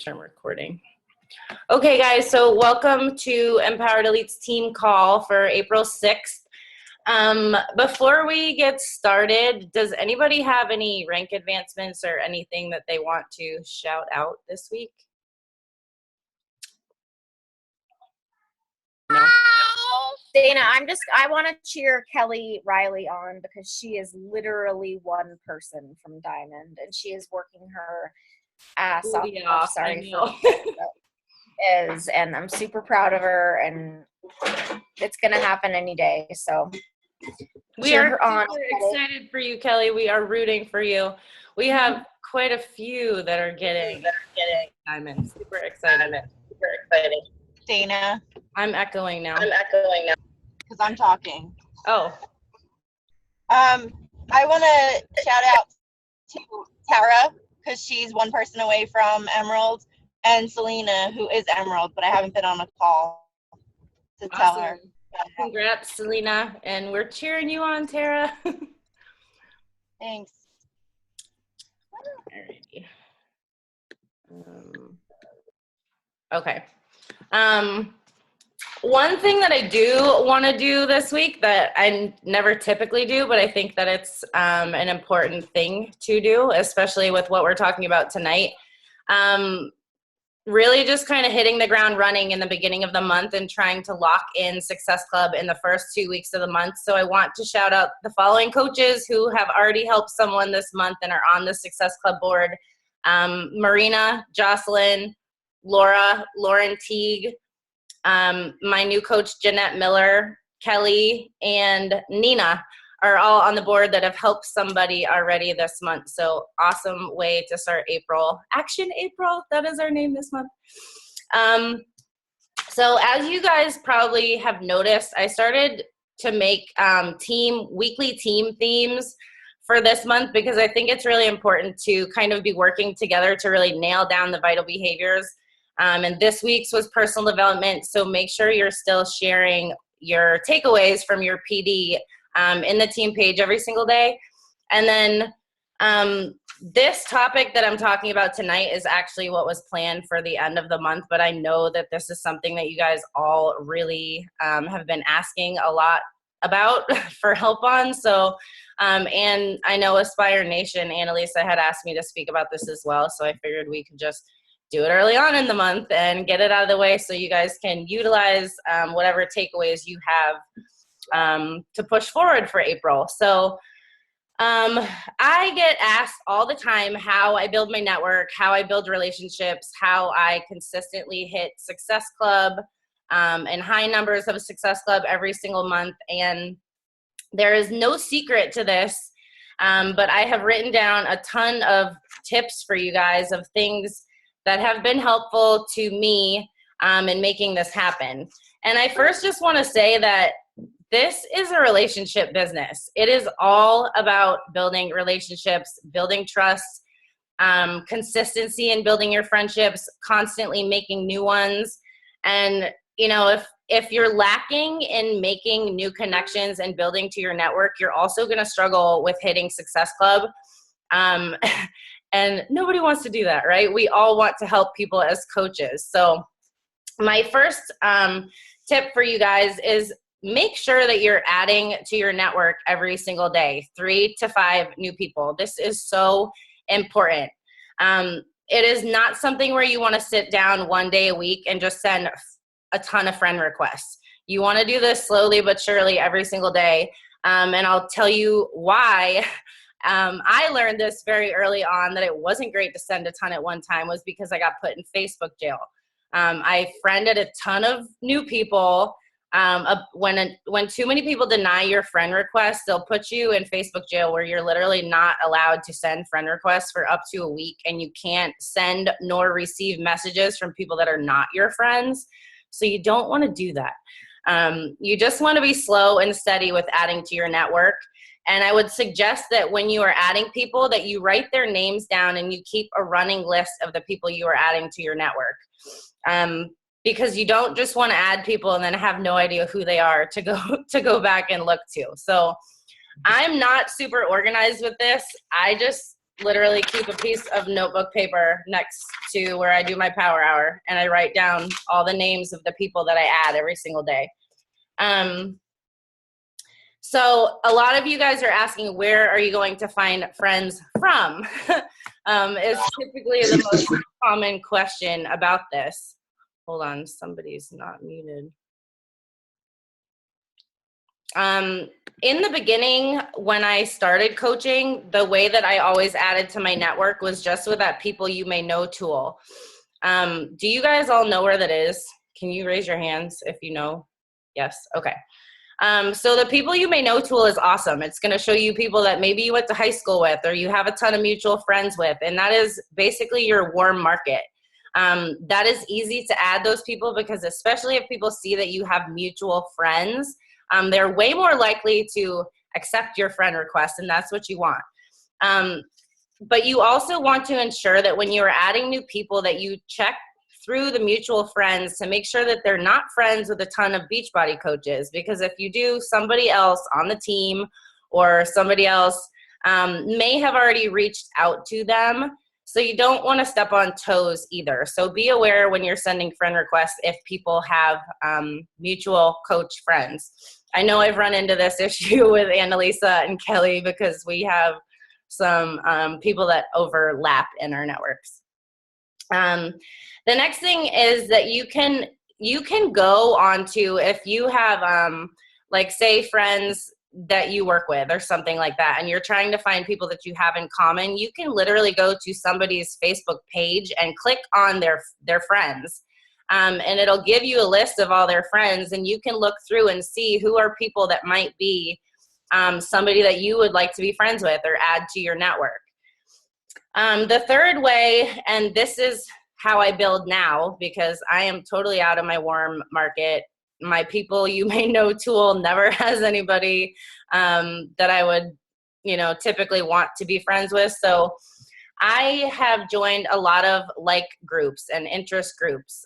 I'm recording. Okay, guys, so welcome to Empowered Elites team call for April 6th. Before we get started, does anybody have any rank advancements or anything that they want to shout out this week? No. Dana, I want to cheer Kelly Riley on because she is literally one person from Diamond and she is working her ass off. Sorry for is, and I'm super proud of her, and it's gonna happen any day. So we are super excited for you, Kelly. We are rooting for you. We have quite a few that are getting Diamond. Super excited. Dana. I'm echoing now. Because I'm talking. Oh. I want to shout out to Tara, because she's one person away from Emerald, and Selena, who is Emerald, but I haven't been on a call to tell her. Congrats, Selena, and we're cheering you on, Tara. Thanks. Alrighty. Okay. One thing that I do want to do this week that I never typically do, but I think that it's an important thing to do, especially with what we're talking about tonight. Really just kind of hitting the ground running in the beginning of the month and trying to lock in Success Club in the first 2 weeks of the month. So I want to shout out the following coaches who have already helped someone this month and are on the Success Club board. Marina, Jocelyn, Lauren Teague, my new coach, Jeanette Miller, Kelly, and Nina are all on the board that have helped somebody already this month. So awesome way to start April. Action April, that is our name this month. So as you guys probably have noticed, I started to make weekly team themes for this month because I think it's really important to kind of be working together to really nail down the vital behaviors. And this week's was personal development, so make sure you're still sharing your takeaways from your PD in the team page every single day. And then this topic that I'm talking about tonight is actually what was planned for the end of the month, but I know that this is something that you guys all really have been asking a lot about for help on. So, and I know Aspire Nation, Annalisa had asked me to speak about this as well, so I figured we could just do it early on in the month and get it out of the way so you guys can utilize whatever takeaways you have to push forward for April. So I get asked all the time how I build my network, how I build relationships, how I consistently hit Success Club and high numbers of Success Club every single month. And there is no secret to this, but I have written down a ton of tips for you guys of things that have been helpful to me in making this happen. And I first just want to say that this is a relationship business. It is all about building relationships, building trust, consistency in building your friendships, constantly making new ones. And, you know, if you're lacking in making new connections and building to your network, you're also going to struggle with hitting Success Club. And nobody wants to do that, right? We all want to help people as coaches. So my first tip for you guys is make sure that you're adding to your network every single day, 3 to 5 new people. This is so important. It is not something where you want to sit down one day a week and just send a ton of friend requests. You want to do this slowly but surely every single day. And I'll tell you why. I learned this very early on that it wasn't great to send a ton at one time was because I got put in Facebook jail. I friended a ton of new people. When too many people deny your friend request, they'll put you in Facebook jail where you're literally not allowed to send friend requests for up to a week, and you can't send nor receive messages from people that are not your friends. So you don't want to do that. You just want to be slow and steady with adding to your network. And I would suggest that when you are adding people that you write their names down and you keep a running list of the people you are adding to your network. Because you don't just want to add people and then have no idea who they are to go back and look to. So I'm not super organized with this. I just literally keep a piece of notebook paper next to where I do my power hour, and I write down all the names of the people that I add every single day. So a lot of you guys are asking, where are you going to find friends from? Is typically the most common question about this. Hold on, somebody's not muted. In the beginning, when I started coaching, the way that I always added to my network was just with that people you may know tool. Do you guys all know where that is? Can you raise your hands if you know? Yes, okay. So the people you may know tool is awesome. It's going to show you people that maybe you went to high school with or you have a ton of mutual friends with, and that is basically your warm market. That is easy to add those people because especially if people see that you have mutual friends, they're way more likely to accept your friend request, and that's what you want. But you also want to ensure that when you're adding new people that you check through the mutual friends to make sure that they're not friends with a ton of Beachbody coaches, because if you do, somebody else on the team or somebody else may have already reached out to them. So you don't want to step on toes either. So be aware when you're sending friend requests if people have mutual coach friends. I know I've run into this issue with Annalisa and Kelly because we have some people that overlap in our networks. The next thing is that you can go onto, if you have like say friends that you work with or something like that, and you're trying to find people that you have in common, you can literally go to somebody's Facebook page and click on their friends. And it'll give you a list of all their friends, and you can look through and see who are people that might be somebody that you would like to be friends with or add to your network. The third way, and this is how I build now because I am totally out of my warm market. My people you may know tool never has anybody that I would, typically want to be friends with. So I have joined a lot of like groups and interest groups.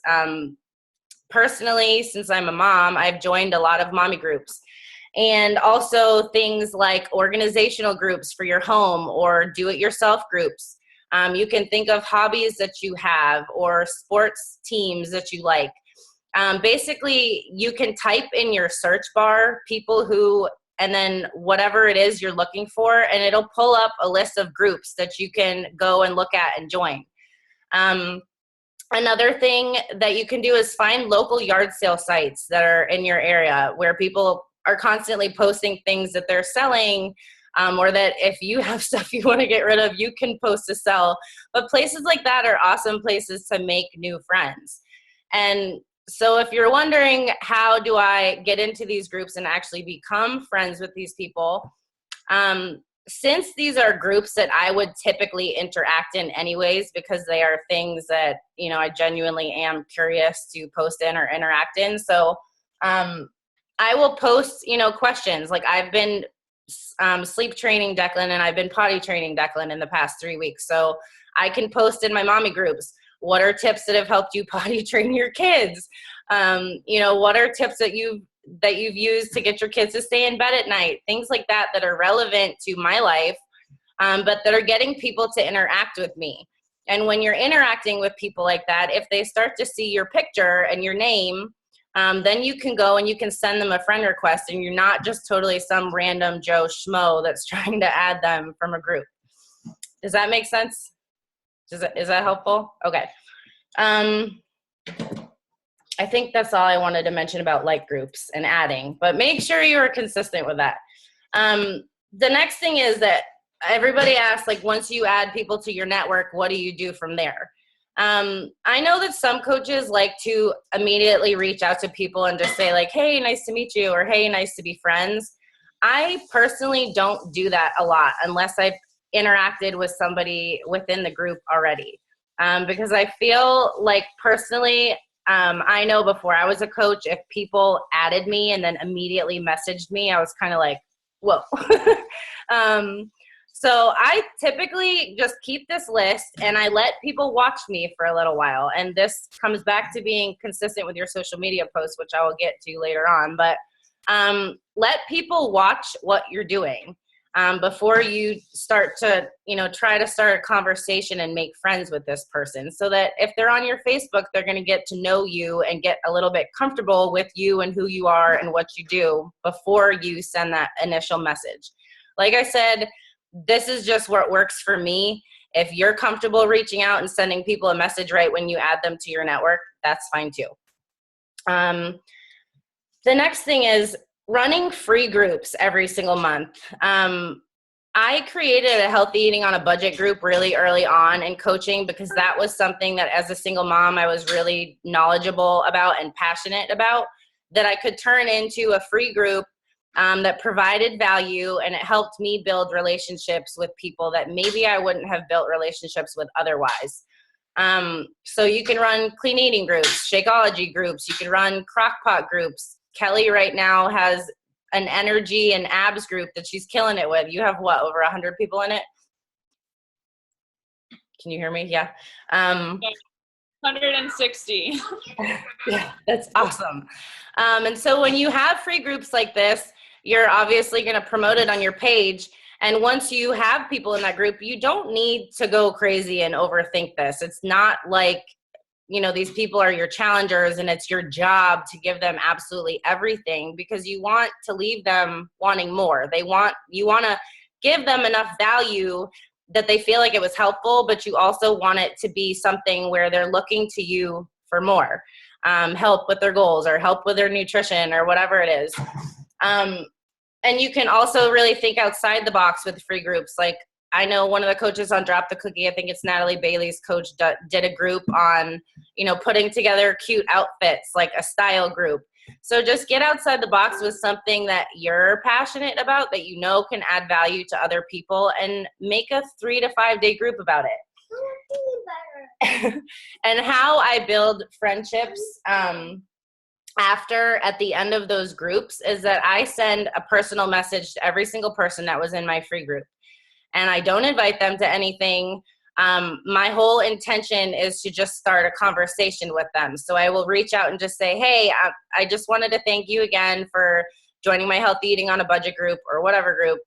Personally, since I'm a mom, I've joined a lot of mommy groups. And also things like organizational groups for your home or do-it-yourself groups. You can think of hobbies that you have or sports teams that you like. Basically, you can type in your search bar people who, and then whatever it is you're looking for, and it'll pull up a list of groups that you can go and look at and join. Another thing that you can do is find local yard sale sites that are in your area where people are constantly posting things that they're selling, or that if you have stuff you want to get rid of, you can post to sell. But places like that are awesome places to make new friends. And so if you're wondering, how do I get into these groups and actually become friends with these people? Since these are groups that I would typically interact in anyways, because they are things that, I genuinely am curious to post in or interact in. So I will post, questions. Like I've been sleep training Declan and I've been potty training Declan in the past 3 weeks. So I can post in my mommy groups. What are tips that have helped you potty train your kids? What are tips that you've used to get your kids to stay in bed at night? Things like that that are relevant to my life, but that are getting people to interact with me. And when you're interacting with people like that, if they start to see your picture and your name, then you can go and you can send them a friend request, and you're not just totally some random Joe Schmo that's trying to add them from a group. Does that make sense? Is that helpful? Okay. I think that's all I wanted to mention about like groups and adding, but make sure you're consistent with that. The next thing is that everybody asks, like, once you add people to your network, what do you do from there? I know that some coaches like to immediately reach out to people and just say like, hey, nice to meet you, or hey, nice to be friends. I personally don't do that a lot unless I've interacted with somebody within the group already. Because I feel like personally, I know before I was a coach, if people added me and then immediately messaged me, I was kind of like, whoa. So I typically just keep this list and I let people watch me for a little while. And this comes back to being consistent with your social media posts, which I will get to later on. But let people watch what you're doing. before you start to, try to start a conversation and make friends with this person, so that if they're on your Facebook, they're going to get to know you and get a little bit comfortable with you and who you are and what you do before you send that initial message. Like I said, this is just what works for me. If you're comfortable reaching out and sending people a message right when you add them to your network, that's fine too. The next thing is running free groups every single month. I created a healthy eating on a budget group really early on in coaching because that was something that as a single mom I was really knowledgeable about and passionate about, that I could turn into a free group that provided value, and it helped me build relationships with people that maybe I wouldn't have built relationships with otherwise. So you can run clean eating groups, Shakeology groups, you can run crockpot groups. Kelly right now has an energy and abs group that she's killing it with. You have what, over 100 people in it? Can you hear me? Yeah. 160. Yeah, that's awesome. And so when you have free groups like this, you're obviously going to promote it on your page. And once you have people in that group, you don't need to go crazy and overthink this. It's not like, these people are your challengers and it's your job to give them absolutely everything, because you want to leave them wanting more. You want to give them enough value that they feel like it was helpful, but you also want it to be something where they're looking to you for more, help with their goals or help with their nutrition or whatever it is. And you can also really think outside the box with free groups. Like, I know one of the coaches on Drop the Cookie, I think it's Natalie Bailey's coach, did a group on, putting together cute outfits, like a style group. So just get outside the box with something that you're passionate about, that can add value to other people, and make a 3 to 5 day group about it. And how I build friendships at the end of those groups is that I send a personal message to every single person that was in my free group. And I don't invite them to anything. My whole intention is to just start a conversation with them. So I will reach out and just say, hey, I just wanted to thank you again for joining my Healthy Eating on a Budget group or whatever group.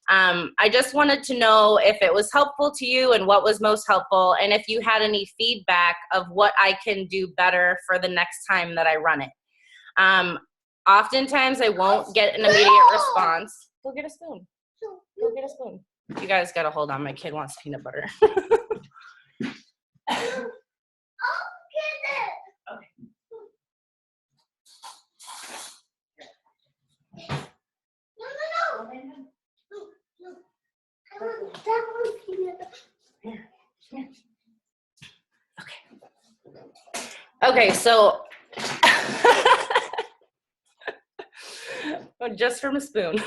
I just wanted to know if it was helpful to you and what was most helpful, and if you had any feedback of what I can do better for the next time that I run it. Oftentimes I won't get an immediate response. Go get a spoon. Go get a spoon. You guys got to hold on. My kid wants peanut butter. Okay, so just from a spoon.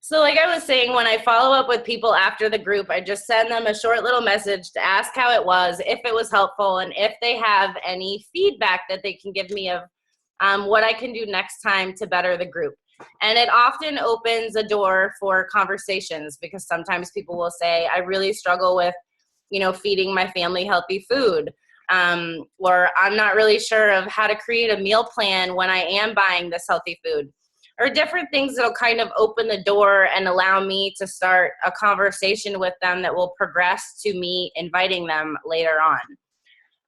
So like I was saying, when I follow up with people after the group, I just send them a short little message to ask how it was, if it was helpful, and if they have any feedback that they can give me of what I can do next time to better the group. And it often opens a door for conversations, because sometimes people will say, I really struggle with, feeding my family healthy food. Or I'm not really sure of how to create a meal plan when I am buying this healthy food. Or different things that'll kind of open the door and allow me to start a conversation with them that will progress to me inviting them later on.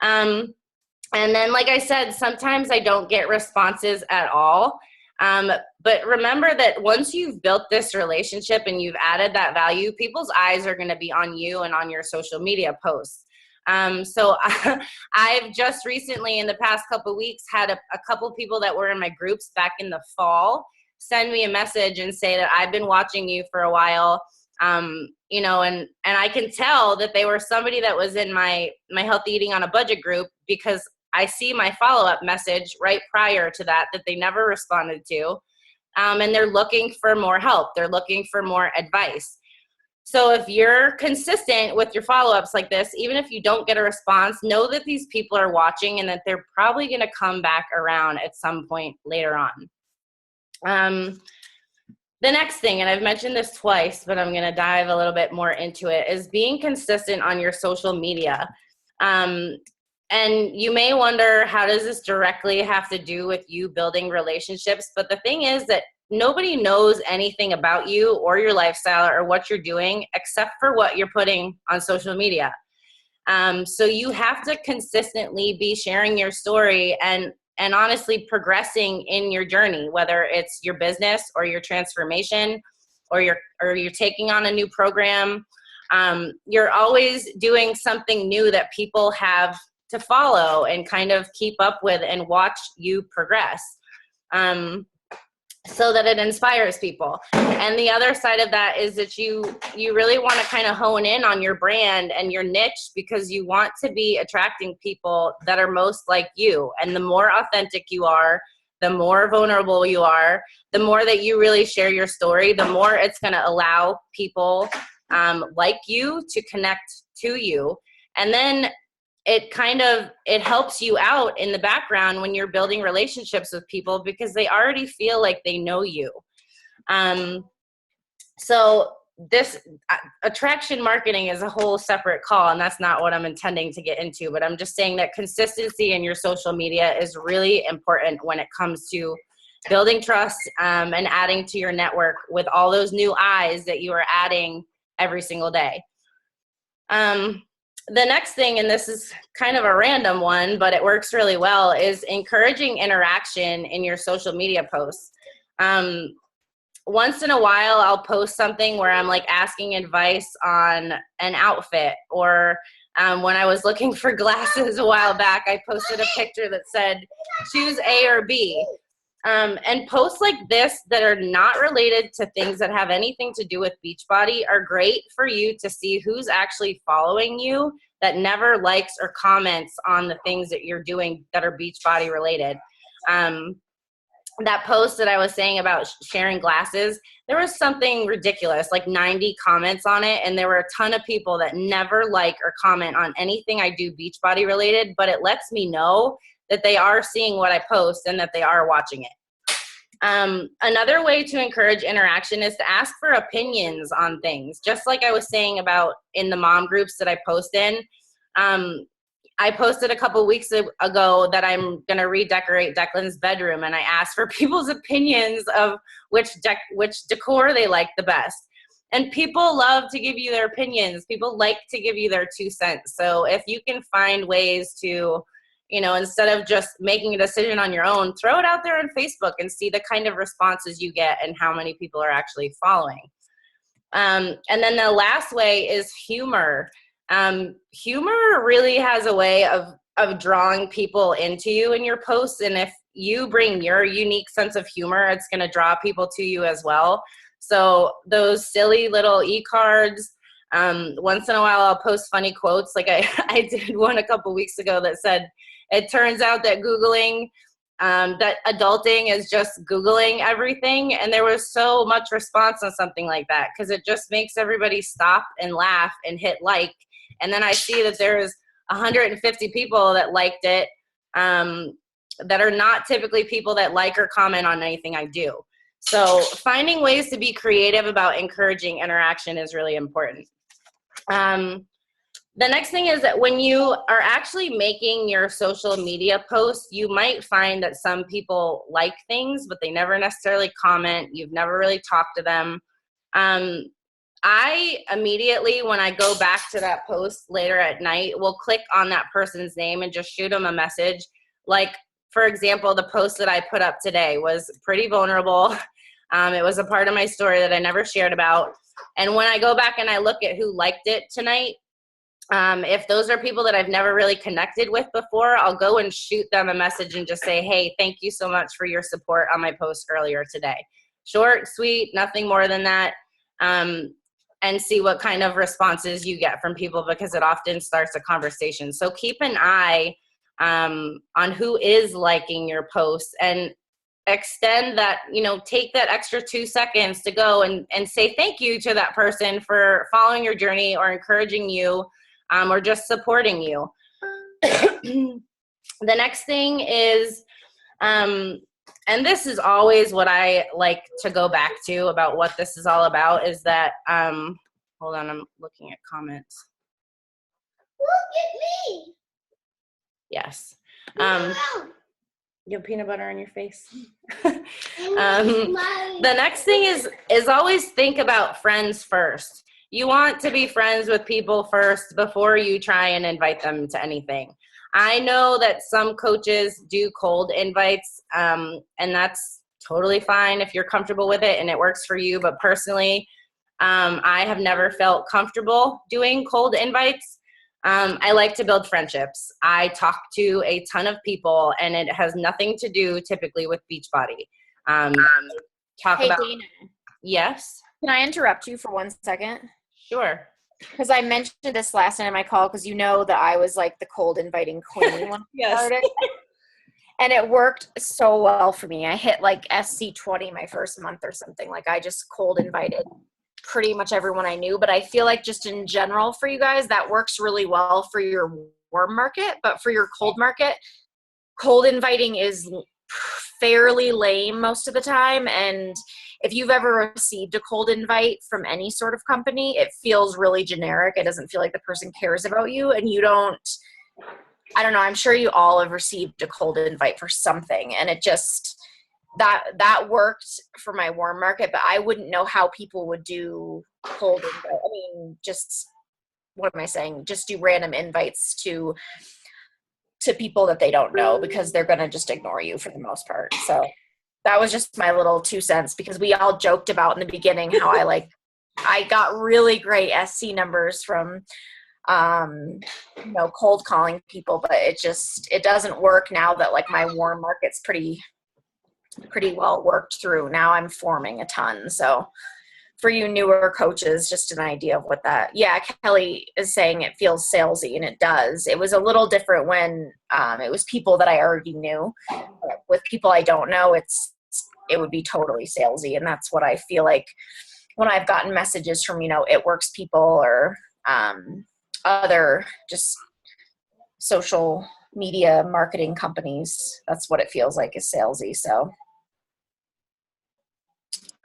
And then, like I said, sometimes I don't get responses at all. But remember that once you've built this relationship and you've added that value, people's eyes are going to be on you and on your social media posts. So I've just recently, in the past couple of weeks, had a couple people that were in my groups back in the fall send me a message and say that I've been watching you for a while, and I can tell that they were somebody that was in my Healthy Eating on a Budget group, because I see my follow-up message right prior to that they never responded to, and they're looking for more help. They're looking for more advice. So if you're consistent with your follow-ups like this, even if you don't get a response, know that these people are watching and that they're probably going to come back around at some point later on. The next thing, and I've mentioned this twice, but I'm going to dive a little bit more into it, is being consistent on your social media. And you may wonder, how does this directly have to do with you building relationships? But the thing is that nobody knows anything about you or your lifestyle or what you're doing except for what you're putting on social media. So you have to consistently be sharing your story and honestly progressing in your journey, whether it's your business or your transformation or you're taking on a new program. You're always doing something new that people have to follow and kind of keep up with and watch you progress. So that it inspires people. And the other side of that is that you really want to kind of hone in on your brand and your niche, because you want to be attracting people that are most like you. And the more authentic you are, the more vulnerable you are, the more that you really share your story, the more it's going to allow people like you to connect to you. And then it helps you out in the background when you're building relationships with people, because they already feel like they know you. So this attraction marketing is a whole separate call, and that's not what I'm intending to get into, but I'm just saying that consistency in your social media is really important when it comes to building trust and adding to your network with all those new eyes that you are adding every single day. The next thing, and this is kind of a random one, but it works really well, is encouraging interaction in your social media posts. Once in a while, I'll post something where I'm like asking advice on an outfit, or when I was looking for glasses a while back, I posted a picture that said, choose A or B. And posts like this that are not related to things that have anything to do with Beachbody are great for you to see who's actually following you that never likes or comments on the things that you're doing that are Beachbody related. That post that I was saying about sharing glasses, there was something ridiculous, like 90 comments on it, and there were a ton of people that never like or comment on anything I do Beachbody related, but it lets me know that they are seeing what I post and that they are watching it. Another way to encourage interaction is to ask for opinions on things. Just like I was saying about in the mom groups that I post in, I posted a couple weeks ago that I'm going to redecorate Declan's bedroom, and I asked for people's opinions of which decor they like the best. And people love to give you their opinions. People like to give you their 2 cents. So if you can find ways to, instead of just making a decision on your own, throw it out there on Facebook and see the kind of responses you get and how many people are actually following. And then the last way is humor. Humor really has a way of drawing people into you in your posts. And if you bring your unique sense of humor, it's going to draw people to you as well. So those silly little e-cards, once in a while I'll post funny quotes. Like I did one a couple weeks ago that said, it turns out that that adulting is just Googling everything. And there was so much response on something like that, because it just makes everybody stop and laugh and hit like. And then I see that there's 150 people that liked it, that are not typically people that like or comment on anything I do. So finding ways to be creative about encouraging interaction is really important. The next thing is that when you are actually making your social media posts, you might find that some people like things, but they never necessarily comment. You've never really talked to them. I immediately, when I go back to that post later at night, will click on that person's name and just shoot them a message. Like, for example, the post that I put up today was pretty vulnerable. It was a part of my story that I never shared about. And when I go back and I look at who liked it tonight, if those are people that I've never really connected with before, I'll go and shoot them a message and just say, hey, thank you so much for your support on my post earlier today. Short, sweet, nothing more than that. And see what kind of responses you get from people, because it often starts a conversation. So keep an eye on who is liking your posts, and extend that, take that extra 2 seconds to go and say thank you to that person for following your journey or encouraging you, or just supporting you. The next thing is, and this is always what I like to go back to about what this is all about, is that, hold on, I'm looking at comments. Look at me. Yes. You have peanut butter on your face. The next thing is always think about friends first. You want to be friends with people first before you try and invite them to anything. I know that some coaches do cold invites, and that's totally fine if you're comfortable with it and it works for you. But personally, I have never felt comfortable doing cold invites. I like to build friendships. I talk to a ton of people, and it has nothing to do typically with Beachbody. Talk Hey, about Dana, yes, can I interrupt you for 1 second? sure. Because I mentioned this last night in my call, because you know that I was like the cold inviting queen when I Yes. started. And it worked so well for me. I hit like SC20 my first month or something. Like I just cold invited pretty much everyone I knew. But I feel like just in general for you guys, that works really well for your warm market. But for your cold market, cold inviting is fairly lame most of the time. And if you've ever received a cold invite from any sort of company, it feels really generic. It doesn't feel like the person cares about you, and you don't, I don't know, I'm sure you all have received a cold invite for something, and it just, that worked for my warm market, but I wouldn't know how people would do cold invite. I mean, just, what am I saying? Just do random invites to people that they don't know, because they're going to just ignore you for the most part. So that was just my little 2 cents, because we all joked about in the beginning how I got really great SC numbers from, cold calling people, but it doesn't work now that like my warm market's pretty well worked through. Now I'm forming a ton. So for you newer coaches, just an idea of what that, yeah, Kelly is saying it feels salesy, and it does. It was a little different when it was people that I already knew. But with people I don't know, it would be totally salesy. And that's what I feel like when I've gotten messages from, It Works people or other just social media marketing companies. That's what it feels like, is salesy. So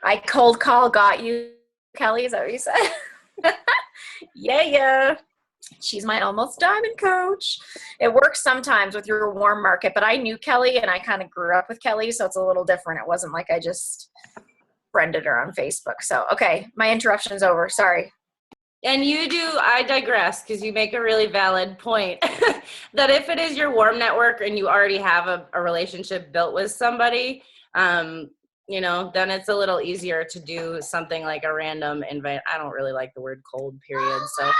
I cold call got you, Kelly. Is that what you said? Yeah. She's my almost diamond coach. It works sometimes with your warm market, but I knew Kelly and I kind of grew up with Kelly, so it's a little different. It wasn't like I just friended her on Facebook. So, okay, my interruption's over. Sorry. And I digress, because you make a really valid point that if it is your warm network and you already have a relationship built with somebody, then it's a little easier to do something like a random invite. I don't really like the word cold, period. So,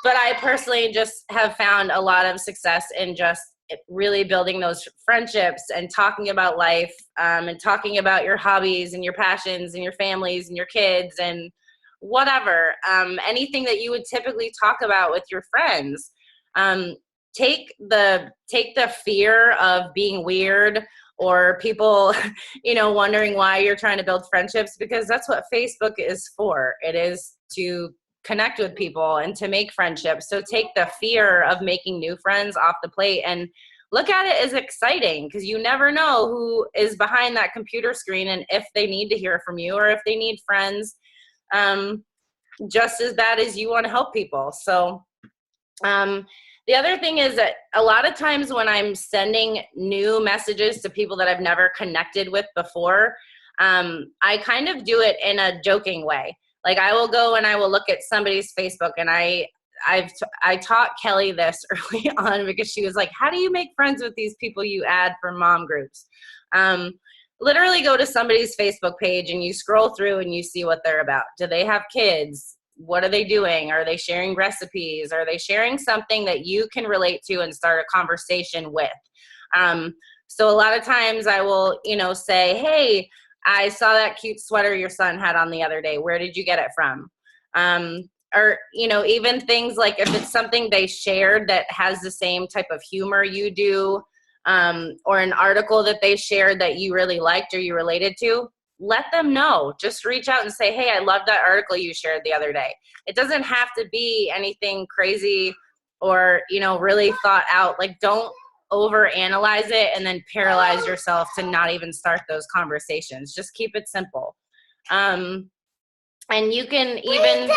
but I personally just have found a lot of success in just really building those friendships and talking about life, and talking about your hobbies and your passions and your families and your kids and whatever, anything that you would typically talk about with your friends. Take the fear of being weird or people, wondering why you're trying to build friendships, because that's what Facebook is for. It is to connect with people and to make friendships. So take the fear of making new friends off the plate and look at it as exciting, because you never know who is behind that computer screen and if they need to hear from you or if they need friends just as bad as you want to help people. So the other thing is that a lot of times when I'm sending new messages to people that I've never connected with before, I kind of do it in a joking way. Like I will go and I will look at somebody's Facebook, and I taught Kelly this early on, because she was like, how do you make friends with these people you add for mom groups? Literally go to somebody's Facebook page and you scroll through and you see what they're about. Do they have kids? What are they doing? Are they sharing recipes? Are they sharing something that you can relate to and start a conversation with? So a lot of times I will, say, hey, I saw that cute sweater your son had on the other day. Where did you get it from? Or, even things like if it's something they shared that has the same type of humor you do, or an article that they shared that you really liked or you related to, let them know. Just reach out and say, hey, I loved that article you shared the other day. It doesn't have to be anything crazy or, really thought out. Like, don't overanalyze it and then paralyze yourself to not even start those conversations. Just keep it simple. And you can even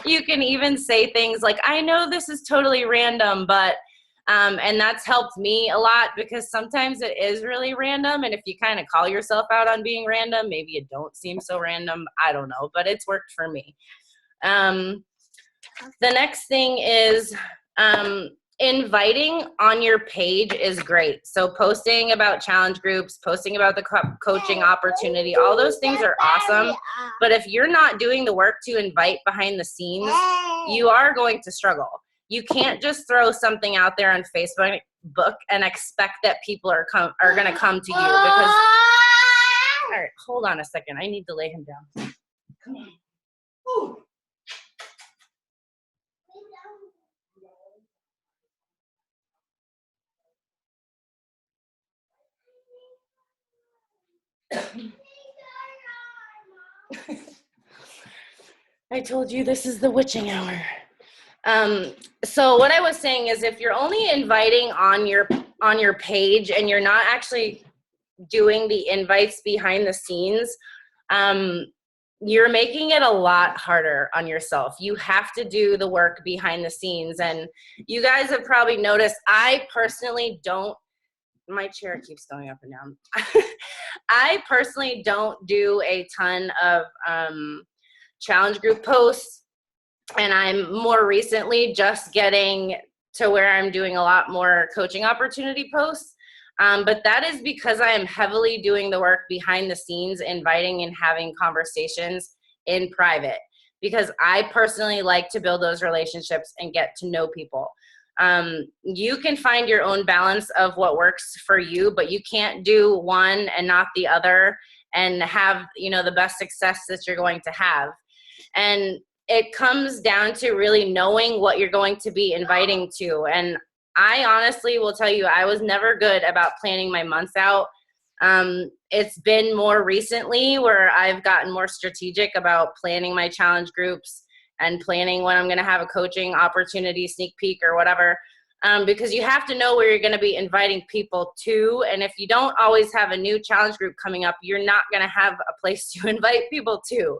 you can even say things like, I know this is totally random, but And that's helped me a lot because sometimes it is really random. And if you kind of call yourself out on being random, maybe it don't seem so random. I don't know, but it's worked for me. The next thing is inviting on your page is great. So posting about challenge groups, posting about the coaching opportunity, all those things are awesome. But if you're not doing the work to invite behind the scenes, you are going to struggle. You can't just throw something out there on Facebook and expect that people are going to come to you because, all right, hold on a second. I need to lay him down. Come on. Ooh. I told you this is the witching hour. So what I was saying is if you're only inviting on your page and you're not actually doing the invites behind the scenes, you're making it a lot harder on yourself. You have to do the work behind the scenes. And you guys have probably noticed, I personally don't, my chair keeps going up and down. I personally don't do a ton of challenge group posts. And I'm more recently just getting to where I'm doing a lot more coaching opportunity posts. But that is because I am heavily doing the work behind the scenes, inviting and having conversations in private, because I personally like to build those relationships and get to know people. You can find your own balance of what works for you, but you can't do one and not the other and have, the best success that you're going to have. And it comes down to really knowing what you're going to be inviting to. And I honestly will tell you, I was never good about planning my months out. It's been more recently where I've gotten more strategic about planning my challenge groups and planning when I'm going to have a coaching opportunity, sneak peek or whatever, because you have to know where you're going to be inviting people to. And if you don't always have a new challenge group coming up, you're not going to have a place to invite people to.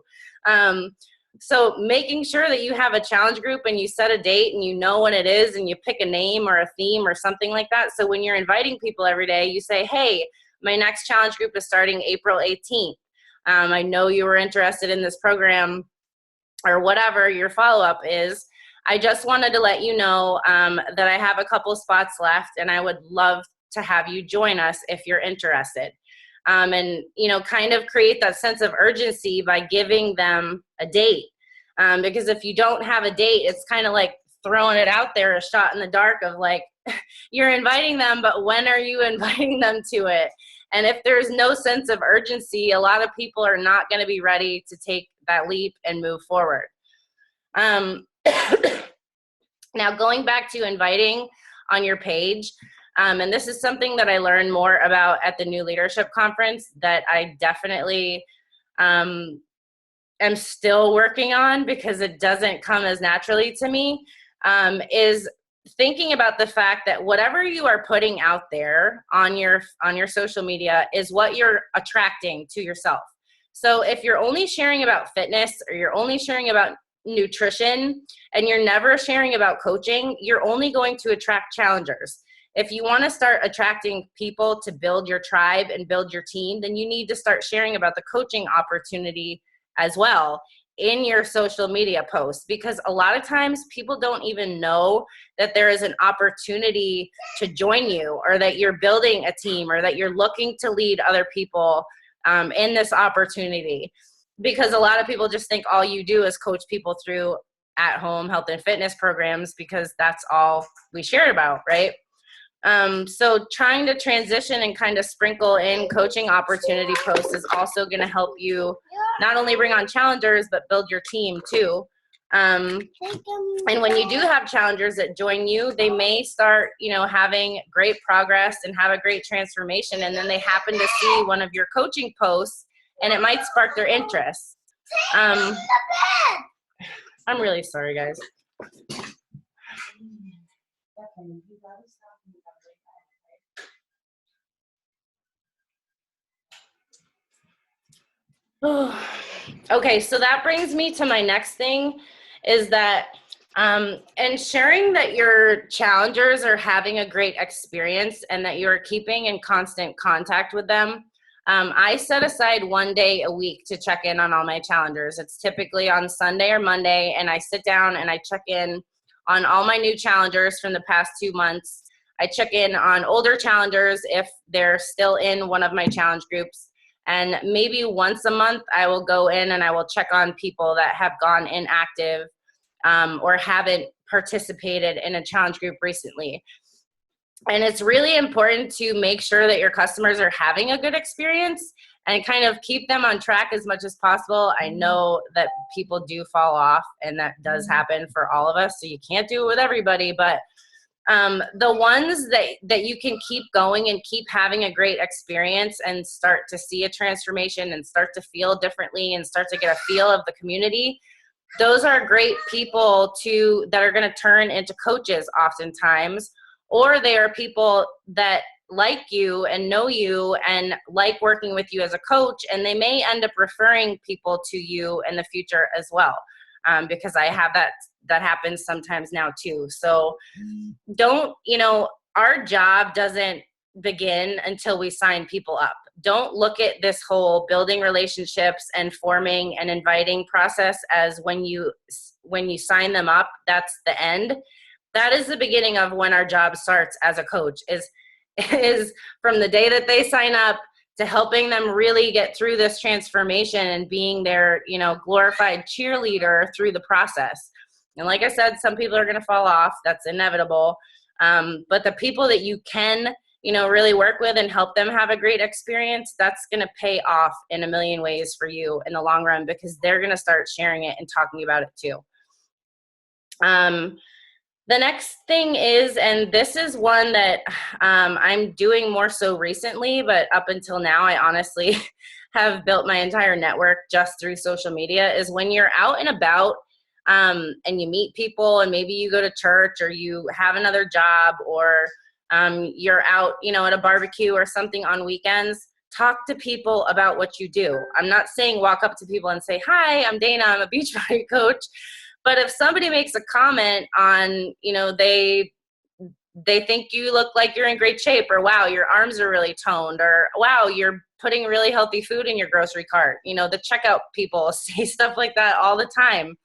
So making sure that you have a challenge group and you set a date and you know when it is and you pick a name or a theme or something like that. So when you're inviting people every day, you say, hey, my next challenge group is starting April 18th. I know you were interested in this program or whatever your follow-up is. I just wanted to let you know that I have a couple spots left and I would love to have you join us if you're interested. And, kind of create that sense of urgency by giving them a date. Because if you don't have a date, it's kind of like throwing it out there, a shot in the dark of like, you're inviting them, but when are you inviting them to it? And if there's no sense of urgency, a lot of people are not going to be ready to take that leap and move forward. Now, going back to inviting on your page, and this is something that I learned more about at the New Leadership Conference that I definitely am still working on because it doesn't come as naturally to me, is thinking about the fact that whatever you are putting out there on your social media is what you're attracting to yourself. So if you're only sharing about fitness or you're only sharing about nutrition and you're never sharing about coaching, you're only going to attract challengers. If you want to start attracting people to build your tribe and build your team, then you need to start sharing about the coaching opportunity as well in your social media posts, because a lot of times people don't even know that there is an opportunity to join you or that you're building a team or that you're looking to lead other people in this opportunity, because a lot of people just think all you do is coach people through at-home health and fitness programs because that's all we share about, right? So trying to transition and kind of sprinkle in coaching opportunity posts is also going to help you not only bring on challengers, but build your team too. And when you do have challengers that join you, they may start, having great progress and have a great transformation. And then they happen to see one of your coaching posts and it might spark their interest. I'm really sorry, guys. Okay, so that brings me to my next thing, is that And sharing that your challengers are having a great experience and that you're keeping in constant contact with them. I set aside 1 day a week to check in on all my challengers. It's typically on Sunday or Monday, and I sit down and I check in on all my new challengers from the past 2 months. I check in on older challengers if they're still in one of my challenge groups. And maybe once a month, I will go in and I will check on people that have gone inactive or haven't participated in a challenge group recently. And it's really important to make sure that your customers are having a good experience and kind of keep them on track as much as possible. I know that people do fall off, and that does happen for all of us, so you can't do it with everybody, but the ones that you can keep going and keep having a great experience and start to see a transformation and start to feel differently and start to get a feel of the community, those are great people that are going to turn into coaches oftentimes, or they are people that like you and know you and like working with you as a coach, and they may end up referring people to you in the future as well, because I have that happens sometimes now too. So our job doesn't begin until we sign people up. Don't look at this whole building relationships and forming and inviting process as when you sign them up, that's the end. That is the beginning of when our job starts as a coach, is from the day that they sign up to helping them really get through this transformation and being their, glorified cheerleader through the process. And like I said, some people are going to fall off. That's inevitable. But the people that you can, really work with and help them have a great experience, that's going to pay off in a million ways for you in the long run, because they're going to start sharing it and talking about it too. The next thing is, and this is one that I'm doing more so recently, but up until now, I honestly have built my entire network just through social media, is when you're out and about and you meet people, and maybe you go to church or you have another job, or you're out, at a barbecue or something on weekends, talk to people about what you do. I'm not saying walk up to people and say, "Hi, I'm Dana, I'm a Beachbody coach." But if somebody makes a comment on, they think you look like you're in great shape, or wow, your arms are really toned, or wow, you're putting really healthy food in your grocery cart. The checkout people say stuff like that all the time.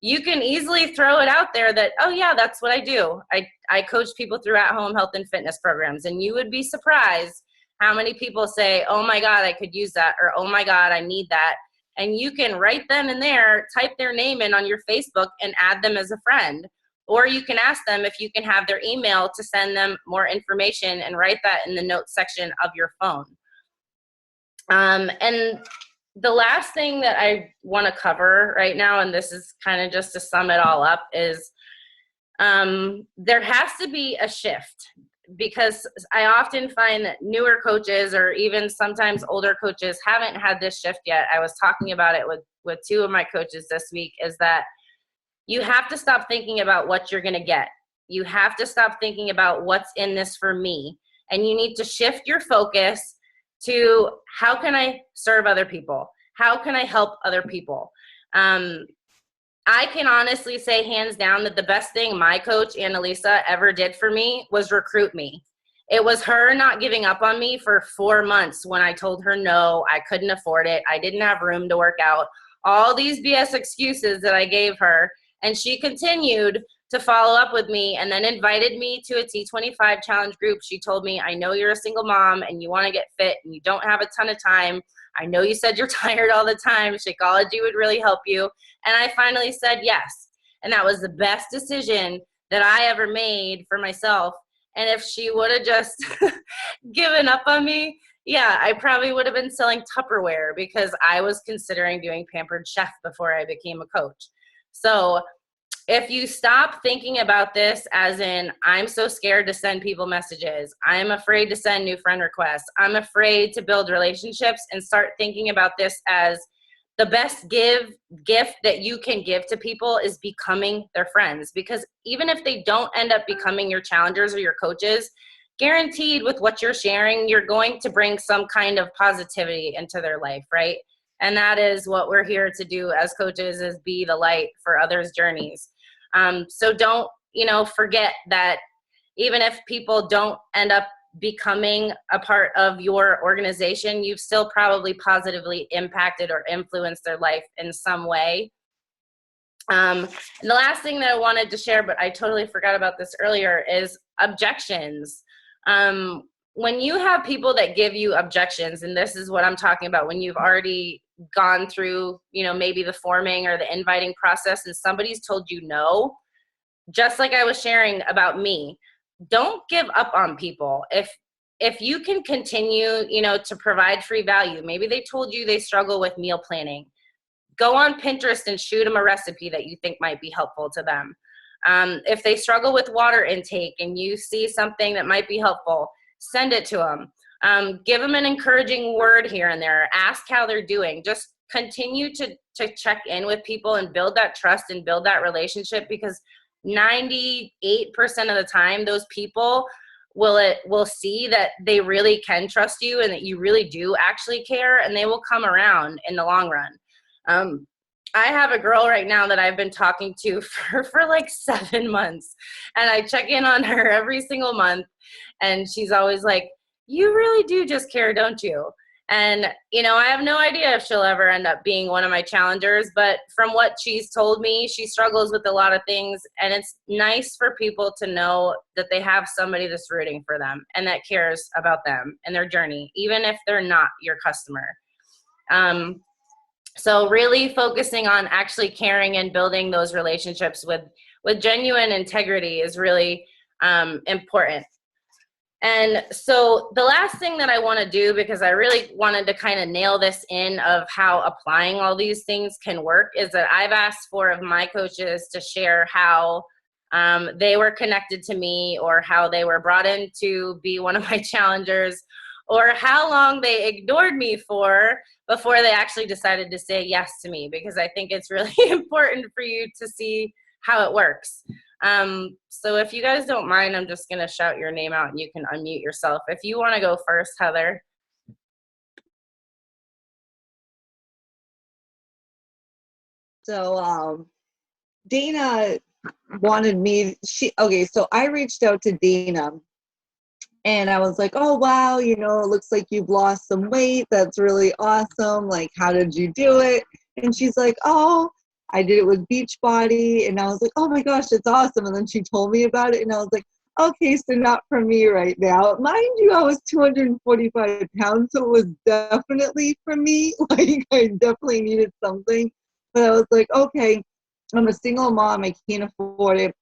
You can easily throw it out there that, oh yeah, that's what I do. I coach people through at-home health and fitness programs. And you would be surprised how many people say, "Oh my God, I could use that," or "Oh my God, I need that." And you can right then and there type their name in on your Facebook and add them as a friend. Or you can ask them if you can have their email to send them more information, and write that in the notes section of your phone. And the last thing that I want to cover right now, and this is kind of just to sum it all up, is there has to be a shift, because I often find that newer coaches, or even sometimes older coaches, haven't had this shift yet. I was talking about it with two of my coaches this week, is that you have to stop thinking about what you're going to get. You have to stop thinking about what's in this for me. And you need to shift your focus to, how can I serve other people? How can I help other people? I can honestly say hands down that the best thing my coach, Annalisa, ever did for me was recruit me. It was her not giving up on me for 4 months when I told her no, I couldn't afford it, I didn't have room to work out, all these BS excuses that I gave her. And she continued to follow up with me, and then invited me to a T25 challenge group. She told me, "I know you're a single mom and you want to get fit and you don't have a ton of time. I know you said you're tired all the time. Shakeology would really help you." And I finally said yes. And that was the best decision that I ever made for myself. And if she would have just given up on me, yeah, I probably would have been selling Tupperware, because I was considering doing Pampered Chef before I became a coach. So if you stop thinking about this as in, I'm so scared to send people messages, I'm afraid to send new friend requests, I'm afraid to build relationships, and start thinking about this as the best gift that you can give to people is becoming their friends. Because even if they don't end up becoming your challengers or your coaches, guaranteed with what you're sharing, you're going to bring some kind of positivity into their life, right? And that is what we're here to do as coaches, is be the light for others' journeys. So don't, forget that even if people don't end up becoming a part of your organization, you've still probably positively impacted or influenced their life in some way. And the last thing that I wanted to share, but I totally forgot about this earlier, is objections. When you have people that give you objections, and this is what I'm talking about, when you've already gone through, maybe the forming or the inviting process and somebody's told you no, just like I was sharing about me, don't give up on people. If you can continue, to provide free value, maybe they told you they struggle with meal planning. Go on Pinterest and shoot them a recipe that you think might be helpful to them. If they struggle with water intake and you see something that might be helpful, send it to them. Give them an encouraging word here and there. Ask how they're doing. Just continue to check in with people and build that trust and build that relationship, because 98% of the time, those people will see that they really can trust you and that you really do actually care, and they will come around in the long run. I have a girl right now that I've been talking to for like 7 months, and I check in on her every single month, and she's always like, "You really do just care, don't you?" And, I have no idea if she'll ever end up being one of my challengers, but from what she's told me, she struggles with a lot of things, and it's nice for people to know that they have somebody that's rooting for them and that cares about them and their journey, even if they're not your customer. So really focusing on actually caring and building those relationships with genuine integrity is really important. And so the last thing that I want to do, because I really wanted to kind of nail this in of how applying all these things can work, is that I've asked 4 of my coaches to share how they were connected to me, or how they were brought in to be one of my challengers, or how long they ignored me for before they actually decided to say yes to me, because I think it's really important for you to see how it works. So if you guys don't mind, I'm just going to shout your name out and you can unmute yourself. If you want to go first, Heather. So Dana wanted me, so I reached out to Dana and I was like, "Oh, wow, it looks like you've lost some weight. That's really awesome. Like, how did you do it?" And she's like, "Oh, I did it with Beachbody." And I was like, "Oh my gosh, it's awesome." And then she told me about it and I was like, "Okay, so not for me right now." Mind you, I was 245 pounds, so it was definitely for me. Like, I definitely needed something. But I was like, okay, I'm a single mom. I can't afford it.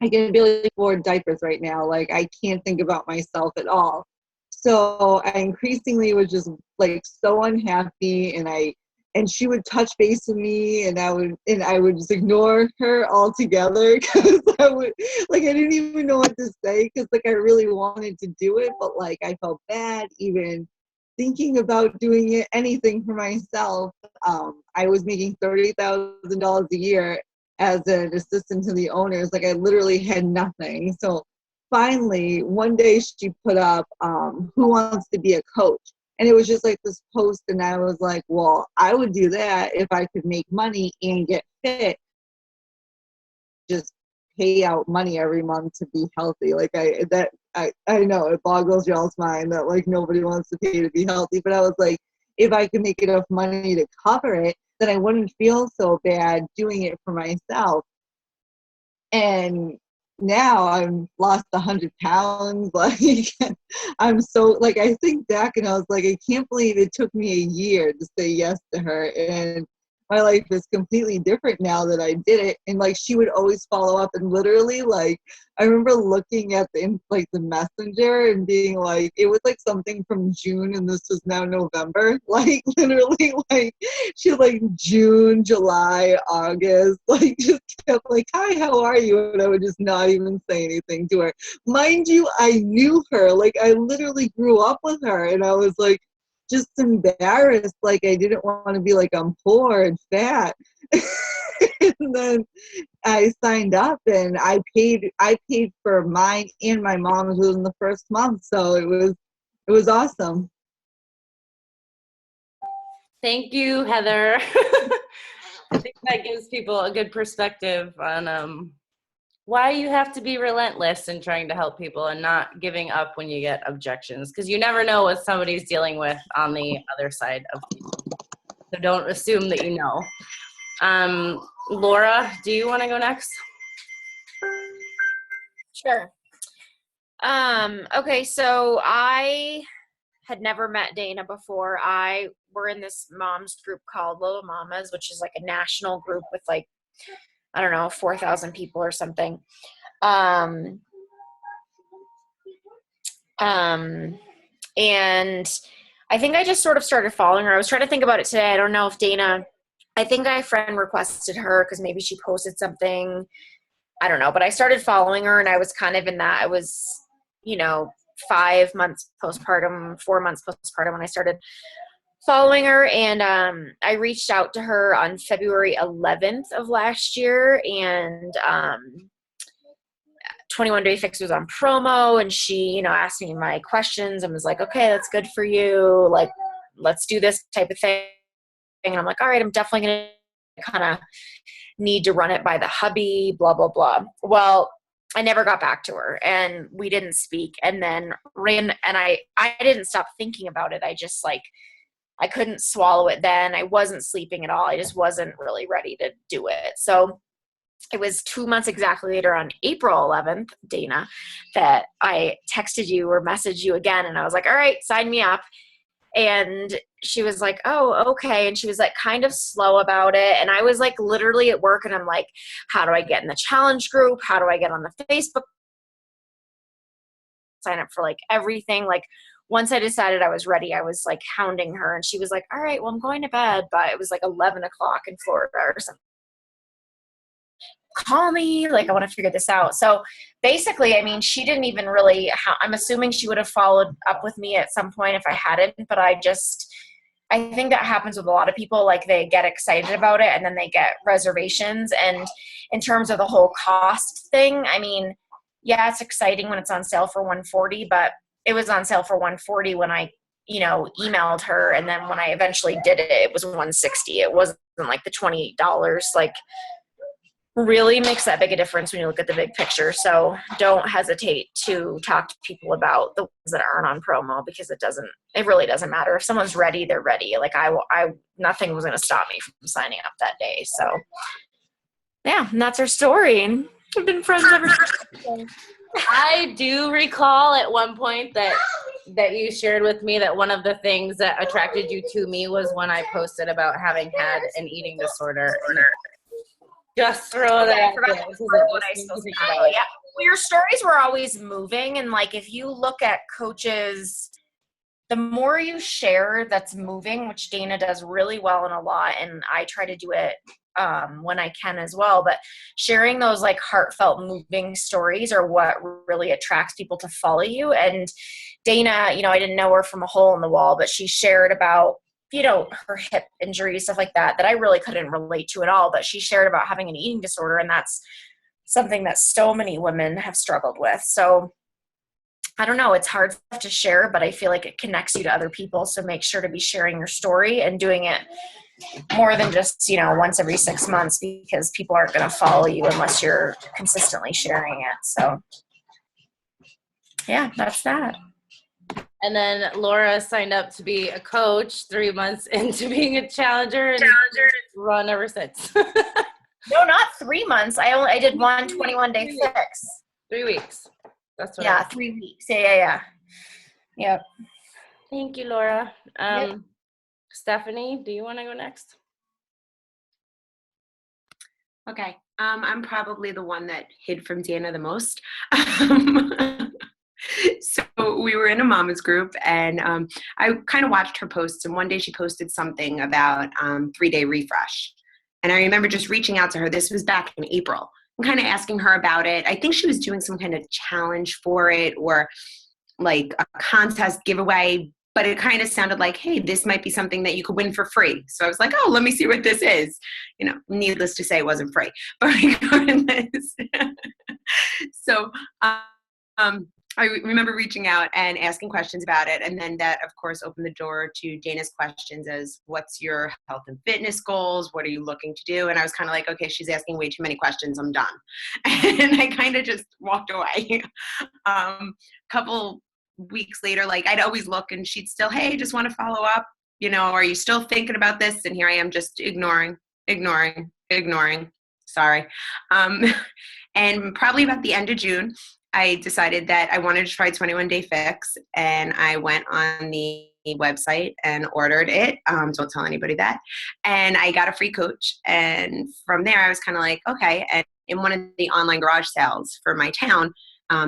I can barely afford diapers right now. Like, I can't think about myself at all. So I increasingly was just like so unhappy, and she would touch base with me, and I would just ignore her altogether, because I didn't even know what to say, because like I really wanted to do it, but like I felt bad even thinking about doing it, anything for myself. I was making $30,000 a year as an assistant to the owners. Like, I literally had nothing. So finally, one day she put up, "Who wants to be a coach?" And it was just like this post, and I was like, well, I would do that if I could make money and get fit. Just pay out money every month to be healthy. Like, I know it boggles y'all's mind that like nobody wants to pay to be healthy, but I was like, if I could make enough money to cover it, then I wouldn't feel so bad doing it for myself. And now I've lost 100 pounds. Like, I'm so, like, I think back and I was like, I can't believe it took me a year to say yes to her. And my life is completely different now that I did it. And like, she would always follow up, and literally, like, I remember looking at the messenger and being like, it was like something from June and this was now November. Like, literally, like, she was like June, July, August, like, just kept like, "Hi, how are you?" And I would just not even say anything to her. Mind you, I knew her. Like, I literally grew up with her, and I was like, just embarrassed. Like, I didn't want to be like, I'm poor and fat. And then I signed up, and I paid for mine and my mom's within the first month. So it was awesome. Thank you, Heather. I think that gives people a good perspective on why you have to be relentless in trying to help people and not giving up when you get objections, because you never know what somebody's dealing with on the other side of people. So don't assume that you know. Laura, do you want to go next? Sure. Okay, so I had never met Dana before. We're in this moms group called Little Mamas, which is like a national group with like, I don't know, 4,000 people or something. And I think I just sort of started following her. I was trying to think about it today. I don't know if Dana, I think I friend requested her because maybe she posted something. I don't know, but I started following her and I was kind of in that. I was, 5 months postpartum, 4 months postpartum when I started following her. And I reached out to her on February 11th of last year. And 21 Day Fix was on promo, and she, asked me my questions and was like, okay, that's good for you. Like, let's do this type of thing. And I'm like, all right, I'm definitely going to kind of need to run it by the hubby, blah, blah, blah. Well, I never got back to her and we didn't speak, and then I didn't stop thinking about it. I just I couldn't swallow it then. I wasn't sleeping at all. I just wasn't really ready to do it. So it was 2 months exactly later on April 11th, Dana, that I texted you or messaged you again. And I was like, all right, sign me up. And she was like, oh, okay. And she was like kind of slow about it. And I was like literally at work and I'm like, how do I get in the challenge group? How do I get on the Facebook? Sign up for like everything. Like once I decided I was ready, I was like hounding her and she was like, all right, well, I'm going to bed. But it was like 11 o'clock in Florida or something. Call me, like I want to figure this out. So basically, I mean, she didn't even really, I'm assuming she would have followed up with me at some point if I hadn't, but I think that happens with a lot of people. Like they get excited about it and then they get reservations. And in terms of the whole cost thing, I mean, yeah, it's exciting when it's on sale for $140, but it was on sale for $140 when I, emailed her. And then when I eventually did it, it was $160. It wasn't like the $28, like really makes that big a difference when you look at the big picture. So don't hesitate to talk to people about the ones that aren't on promo, because it really doesn't matter. If someone's ready, they're ready. Like nothing was going to stop me from signing up that day. So yeah, and that's our story. And we've been friends ever since. I do recall at one point that you shared with me that one of the things that attracted you to me was when I posted about having had an eating disorder. Just throw that out there. What I supposed to say. Yeah. Well, your stories were always moving, and like if you look at coaches, the more you share that's moving, which Dana does really well and a lot, and I try to do it when I can as well, but sharing those like heartfelt moving stories are what really attracts people to follow you. And Dana, I didn't know her from a hole in the wall, but she shared about her hip injury, stuff like that I really couldn't relate to at all. But she shared about having an eating disorder, and that's something that so many women have struggled with. So I don't know, it's hard to share, but I feel like it connects you to other people. So make sure to be sharing your story and doing it more than just, once every 6 months, because people aren't going to follow you unless you're consistently sharing it. So yeah, that's that. And then Laura signed up to be a coach 3 months into being a challenger and run ever since. No, not 3 months. I did 21 Day Fix. 3 weeks. That's what. Yeah, 3 weeks. Yeah. Yep. Thank you, Laura. Yep. Stephanie, do you want to go next? Okay. I'm probably the one that hid from Dana the most. So we were in a mama's group, and I kind of watched her posts, and one day she posted something about 3-day refresh. And I remember just reaching out to her. This was back in April. I'm kind of asking her about it. I think she was doing some kind of challenge for it, or like a contest giveaway, but it kind of sounded like, hey, this might be something that you could win for free. So I was like, oh, let me see what this is. Needless to say, it wasn't free. But regardless, so I remember reaching out and asking questions about it. And then that, of course, opened the door to Dana's questions as what's your health and fitness goals? What are you looking to do? And I was kind of like, okay, she's asking way too many questions. I'm done. And I kind of just walked away. Couple weeks later, like I'd always look and she'd still, hey, just want to follow up. You know, are you still thinking about this? And here I am just ignoring. Sorry. And probably about the end of June, I decided that I wanted to try 21 Day Fix, and I went on the website and ordered it. Don't tell anybody that. And I got a free coach. And from there, I was kind of like, okay. And in one of the online garage sales for my town,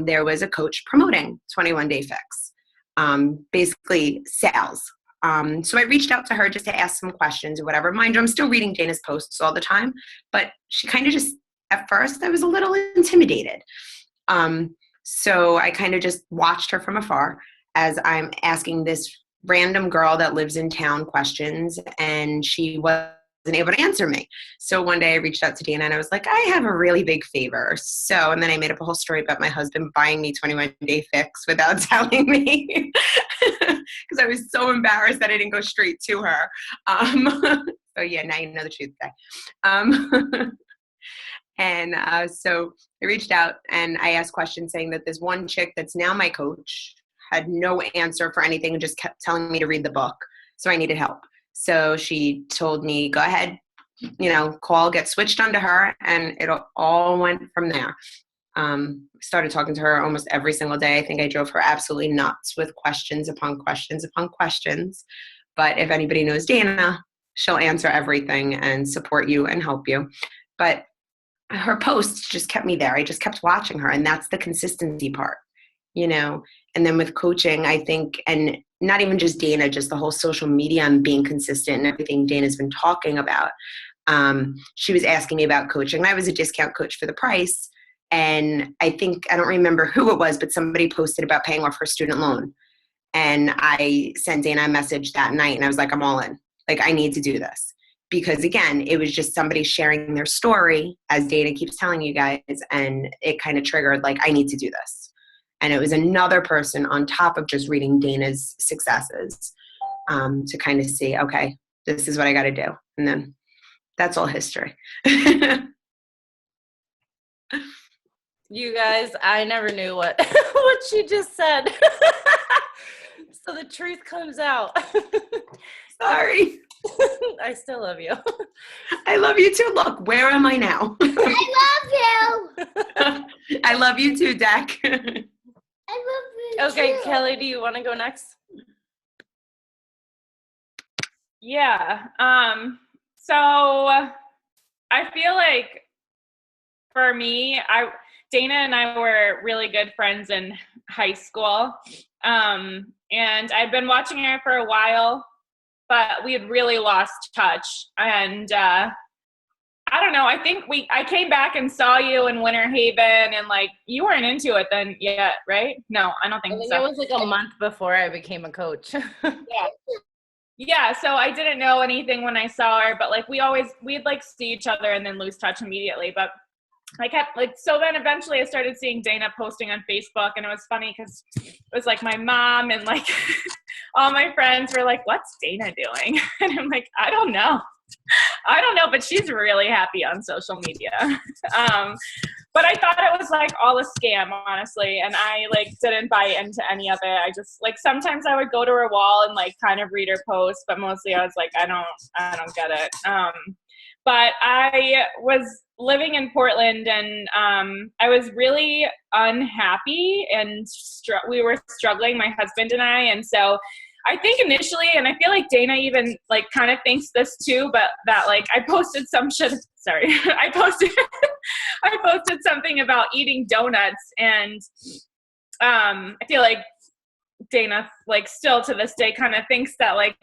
there was a coach promoting 21 Day Fix, basically sales. So I reached out to her just to ask some questions or whatever. Mind you, I'm still reading Dana's posts all the time, but she kind of just, at first, I was a little intimidated. So I kind of just watched her from afar as I'm asking this random girl that lives in town questions, and she wasn't able to answer me. So one day I reached out to Dana and I was like, I have a really big favor. So, and then I made up a whole story about my husband buying me 21 Day Fix without telling me because I was so embarrassed that I didn't go straight to her. So yeah, now you know the truth, guy. And so I reached out and I asked questions saying that this one chick that's now my coach had no answer for anything and just kept telling me to read the book. So I needed help. So she told me, go ahead, call, get switched onto her. And it all went from there. Started talking to her almost every single day. I think I drove her absolutely nuts with questions upon questions upon questions. But if anybody knows Dana, she'll answer everything and support you and help you. But her posts just kept me there. I just kept watching her. And that's the consistency part, And then with coaching, I think, and not even just Dana, just the whole social media and being consistent and everything Dana's been talking about. She was asking me about coaching. I was a discount coach for the price. And I don't remember who it was, but somebody posted about paying off her student loan. And I sent Dana a message that night and I was like, I'm all in. Like, I need to do this. Because again, it was just somebody sharing their story, as Dana keeps telling you guys, and it kind of triggered, like, I need to do this. And it was another person on top of just reading Dana's successes to kind of see, okay, this is what I got to do. And then that's all history. You guys, I never knew what what she just said. So the truth comes out. Sorry. I still love you. I love you too. Look, where am I now? I love you. I love you too, Dak. I love you Okay, too. Kelly, do you want to go next? Yeah. So I feel like for me, Dana and I were really good friends in high school. And I'd been watching her for a while, but we had really lost touch. And I don't know, I think I came back and saw you in Winter Haven, and like, you weren't into it then yet, right? No, I don't think so. It was like a month before I became a coach. Yeah, so I didn't know anything when I saw her, but like we'd like see each other and then lose touch immediately. But I kept so then eventually I started seeing Dana posting on Facebook, and it was funny because it was like my mom and like all my friends were like, what's Dana doing? And I'm like, I don't know, but she's really happy on social media. But I thought it was like all a scam, honestly, and I like didn't buy into any of it. I just like sometimes I would go to her wall and like kind of read her posts, but mostly I was like, I don't get it. But I was living in Portland, and I was really unhappy, and we were struggling, my husband and I, and so I think initially, and I feel like Dana even like kind of thinks this too, but that like I posted some shit. Sorry, I posted something about eating donuts, and I feel like Dana like still to this day kind of thinks that like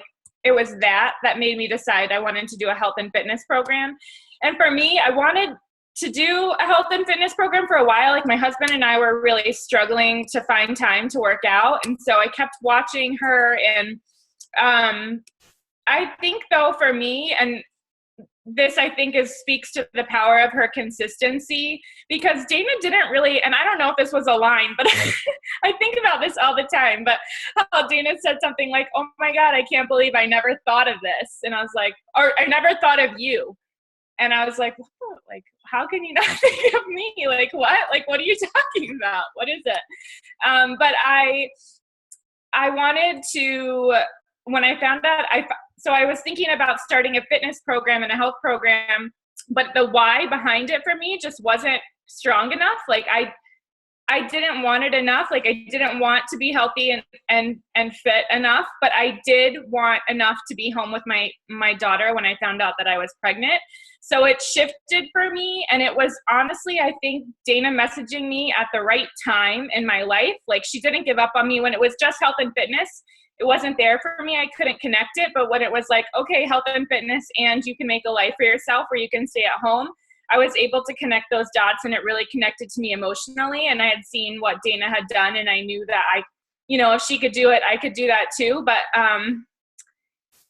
it was that made me decide I wanted to do a health and fitness program. And for me, I wanted to do a health and fitness program for a while. Like my husband and I were really struggling to find time to work out. And so I kept watching her. And I think though for me, and this I think speaks to the power of her consistency, because Dana didn't really, and I don't know if this was a line, but I think about this all the time, but Dana said something like, oh my God, I can't believe I never thought of this. And I was like, or I never thought of you. And I was like, whoa, like, how can you not think of me? Like, what? Like, what are you talking about? What is it? But I wanted to, when I found out, so I was thinking about starting a fitness program and a health program, but the why behind it for me just wasn't strong enough. Like, I didn't want it enough. Like, I didn't want to be healthy and fit enough, but I did want enough to be home with my daughter when I found out that I was pregnant. So it shifted for me. And it was honestly, I think Dana messaging me at the right time in my life. Like, she didn't give up on me when it was just health and fitness. It wasn't there for me. I couldn't connect it. But when it was like, okay, health and fitness, and you can make a life for yourself where you can stay at home, I was able to connect those dots, and it really connected to me emotionally. And I had seen what Dana had done, and I knew that if she could do it, I could do that too. But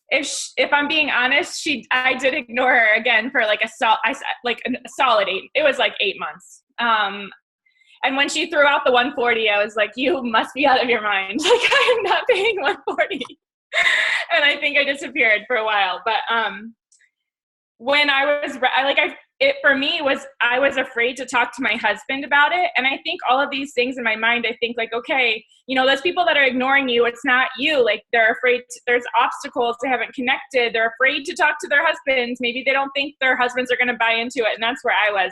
if I'm being honest, I did ignore her again for like a solid 8. It was like 8 months. And when she threw out the 140, I was like, you must be out of your mind. Like, I am not paying 140. And I think I disappeared for a while. But when I was I was afraid to talk to my husband about it. And I think all of these things in my mind, I think like, okay, those people that are ignoring you, it's not you. Like, they're afraid, there's obstacles, they haven't connected. They're afraid to talk to their husbands. Maybe they don't think their husbands are going to buy into it. And that's where I was.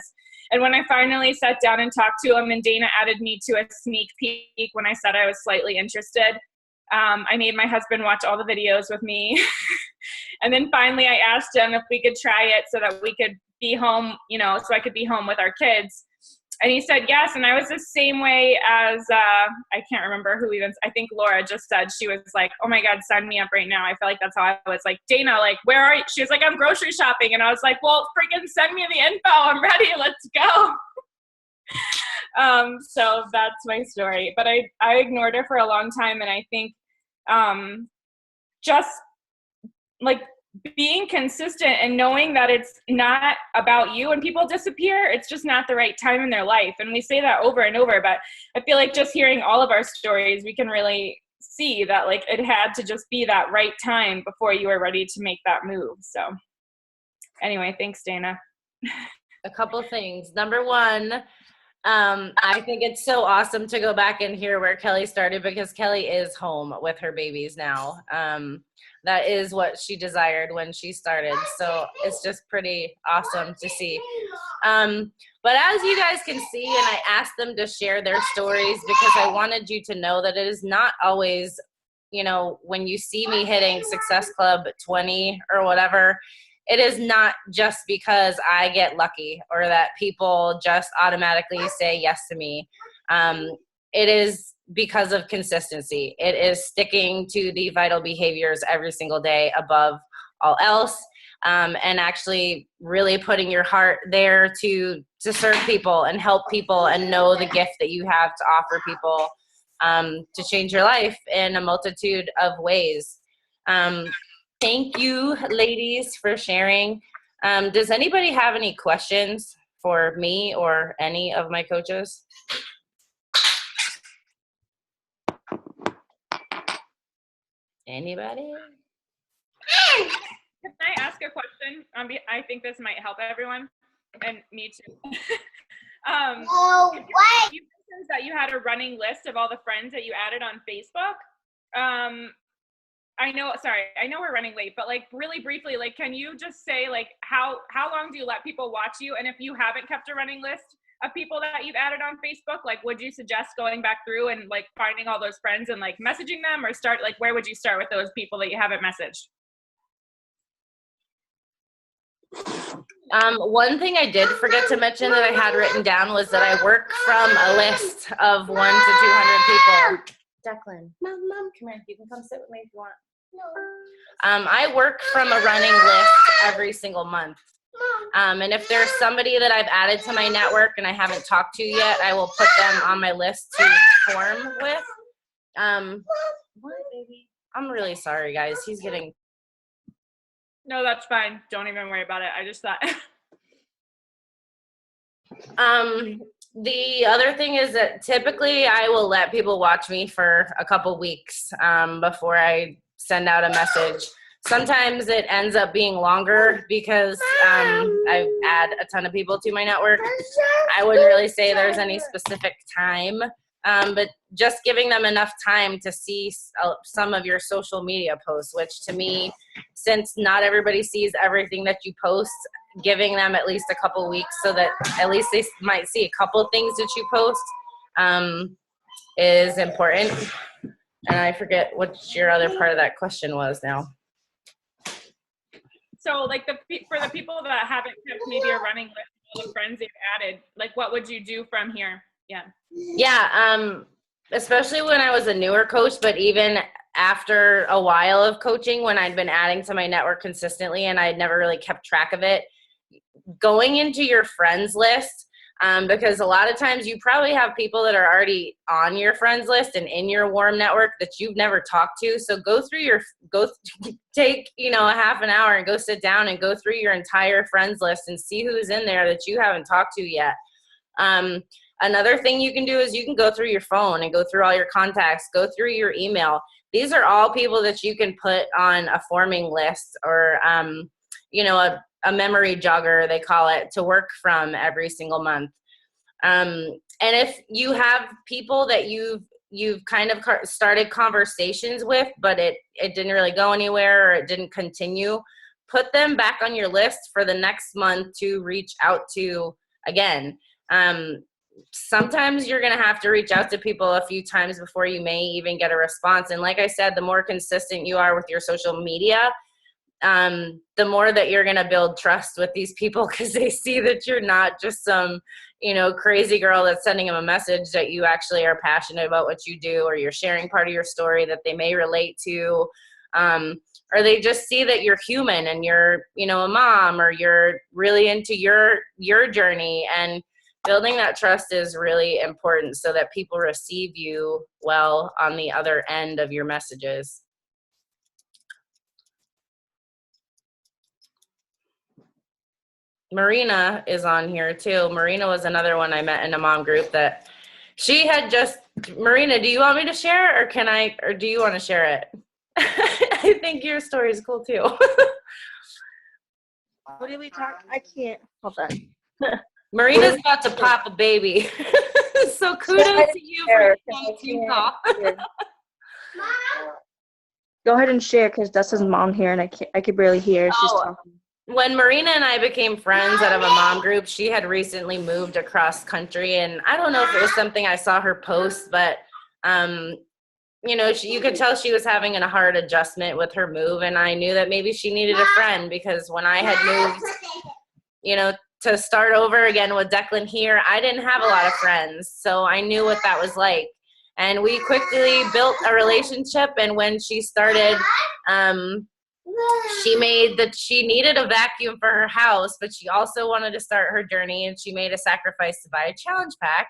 And when I finally sat down and talked to him, and Dana added me to a sneak peek when I said I was slightly interested, I made my husband watch all the videos with me. And then finally I asked him if we could try it so that we could be home, so I could be home with our kids. And he said yes. And I was the same way as, I can't remember who even, I think Laura just said, she was like, oh my God, sign me up right now. I feel like that's how I was. Like, Dana, like, where are you? She was like, I'm grocery shopping. And I was like, well, freaking send me the info. I'm ready. Let's go. So that's my story. But I ignored her for a long time. And I think just like being consistent and knowing that it's not about you. When people disappear, it's just not the right time in their life. And we say that over and over, but I feel like just hearing all of our stories, we can really see that like it had to just be that right time before you were ready to make that move. So anyway, thanks, Dana. A couple things. Number one, I think it's so awesome to go back and hear where Kelly started, because Kelly is home with her babies now. That is what she desired when she started. So it's just pretty awesome to see. But as you guys can see, and I asked them to share their stories because I wanted you to know that it is not always, when you see me hitting Success Club 20 or whatever, it is not just because I get lucky or that people just automatically say yes to me. It is because of consistency. It is sticking to the vital behaviors every single day above all else, and actually really putting your heart there to serve people and help people and know the gift that you have to offer people, to change your life in a multitude of ways. Thank you, ladies, for sharing. Does anybody have any questions for me or any of my coaches? Anybody? Can I ask a question? I think this might help everyone, and me too. No way. You mentioned that you had a running list of all the friends that you added on Facebook. I know we're running late, but like really briefly, like, can you just say like how long do you let people watch you? And if you haven't kept a running list of people that you've added on Facebook, like, would you suggest going back through and like finding all those friends and like messaging them, or where would you start with those people that you haven't messaged? One thing I did forget to mention that I had written down was that I work from a list of 1 to 200 people. Declan, mom, come here. You can come sit with me if you want. No. I work from a running list every single month. And if there's somebody that I've added to my network and I haven't talked to yet, I will put them on my list to form with. What, baby? I'm really sorry, guys. He's getting... No, that's fine. Don't even worry about it. I just thought... The other thing is that typically I will let people watch me for a couple weeks before I send out a message. Sometimes it ends up being longer because I add a ton of people to my network. I wouldn't really say there's any specific time, but just giving them enough time to see some of your social media posts, which to me, since not everybody sees everything that you post, giving them at least a couple weeks so that at least they might see a couple things that you post is important. And I forget what your other part of that question was now. So like for the people that haven't kept maybe a running list of all the friends they've added, like what would you do from here? Yeah, especially when I was a newer coach, but even after a while of coaching, when I'd been adding to my network consistently and I'd never really kept track of it, going into your friends list, because a lot of times you probably have people that are already on your friends list and in your warm network that you've never talked to. So take, a half an hour and go sit down and go through your entire friends list and see who's in there that you haven't talked to yet. Another thing you can do is you can go through your phone and go through all your contacts, go through your email. These are all people that you can put on a forming list or, a memory jogger, they call it, to work from every single month. And if you have people that you've kind of started conversations with, but it didn't really go anywhere or it didn't continue, put them back on your list for the next month to reach out to again. Sometimes you're going to have to reach out to people a few times before you may even get a response. And like I said, the more consistent you are with your social media, the more that you're going to build trust with these people because they see that you're not just some, crazy girl that's sending them a message, that you actually are passionate about what you do, or you're sharing part of your story that they may relate to, or they just see that you're human and you're, a mom, or you're really into your journey. And building that trust is really important so that people receive you well on the other end of your messages. Marina is on here too. Marina was another one I met in a mom group that she had just, Marina, do you want me to share or do you want to share it? I think your story is cool too. What did we talk? I can't. Hold on. Marina's about to pop a baby. So kudos to you for the team call. Go ahead and share because Dustin's mom here and I could barely hear. She's talking. When Marina and I became friends out of a mom group, she had recently moved across country, and I don't know if it was something I saw her post, but you could tell she was having a hard adjustment with her move, and I knew that maybe she needed a friend because when I had moved, to start over again with Declan here, I didn't have a lot of friends, so I knew what that was like. And we quickly built a relationship, and when she started, she needed a vacuum for her house, but she also wanted to start her journey, and she made a sacrifice to buy a challenge pack.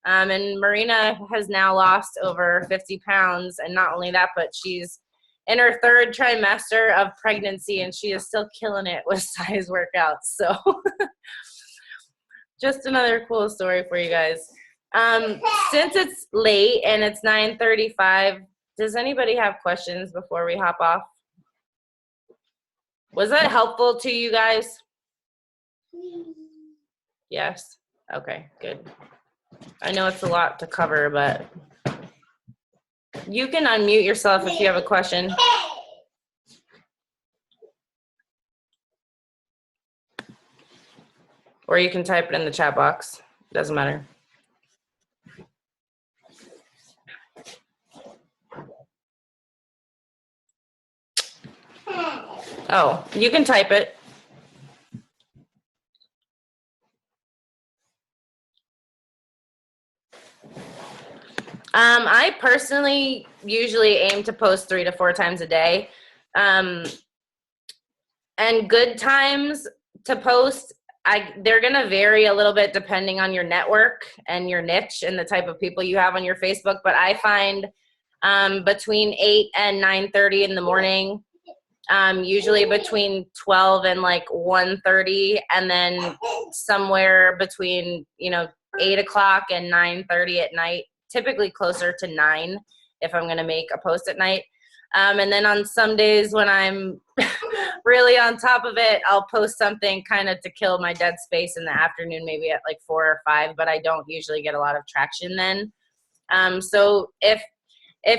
And Marina has now lost over 50 pounds, and not only that, but she's in her third trimester of pregnancy, and she is still killing it with size workouts. So just another cool story for you guys. Since it's late and it's 9:35, does anybody have questions before we hop off? Was that helpful to you guys? Yes? Okay, good. I know it's a lot to cover, but you can unmute yourself if you have a question. Or you can type it in the chat box. Doesn't matter. Oh, you can type it. I personally usually aim to post 3 to 4 times a day. And good times to post, they're going to vary a little bit depending on your network and your niche and the type of people you have on your Facebook. But I find between 8 and 9:30 in the morning, usually between 12 and like 1:30, and then somewhere between, 8 o'clock and 9:30 at night, typically closer to 9 if I'm going to make a post at night. And then on some days when I'm really on top of it, I'll post something kind of to kill my dead space in the afternoon, maybe at like 4 or 5, but I don't usually get a lot of traction then. So if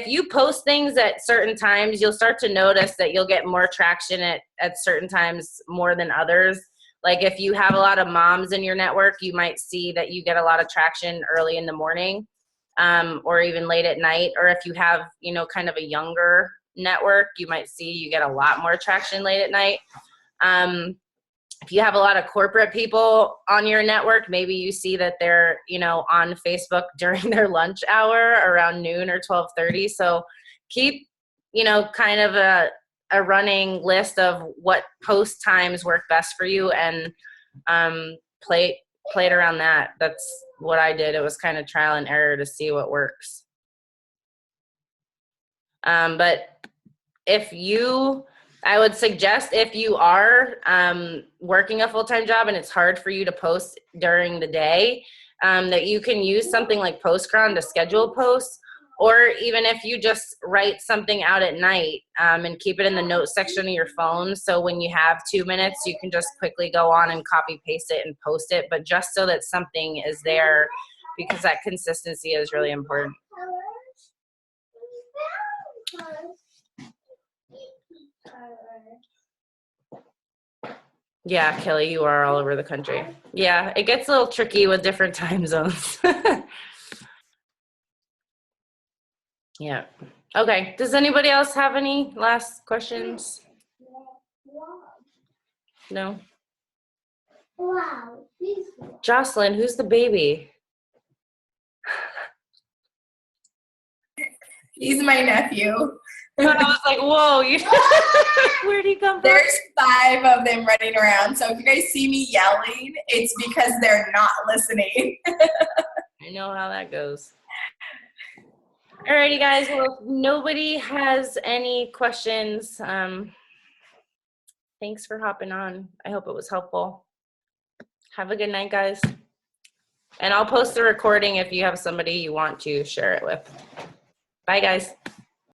you post things at certain times, you'll start to notice that you'll get more traction at certain times more than others. Like if you have a lot of moms in your network, you might see that you get a lot of traction early in the morning, or even late at night. Or if you have, kind of a younger network, you might see you get a lot more traction late at night. If you have a lot of corporate people on your network, maybe you see that they're, on Facebook during their lunch hour around noon or 12:30. So keep, kind of a running list of what post times work best for you, and play it around that. That's what I did. It was kind of trial and error to see what works. But I would suggest if you are working a full-time job and it's hard for you to post during the day, that you can use something like Postcron to schedule posts, or even if you just write something out at night and keep it in the notes section of your phone. So when you have 2 minutes, you can just quickly go on and copy paste it and post it, but just so that something is there, because that consistency is really important. Yeah, Kelly, you are all over the country. Yeah, it gets a little tricky with different time zones. Yeah. Okay. Does anybody else have any last questions? No? Jocelyn, who's the baby? He's my nephew. I was like, whoa, where'd he come from? There's 5 of them running around. So if you guys see me yelling, it's because they're not listening. I know how that goes. Alrighty, guys. Well, if nobody has any questions, thanks for hopping on. I hope it was helpful. Have a good night, guys. And I'll post the recording if you have somebody you want to share it with. Bye, guys.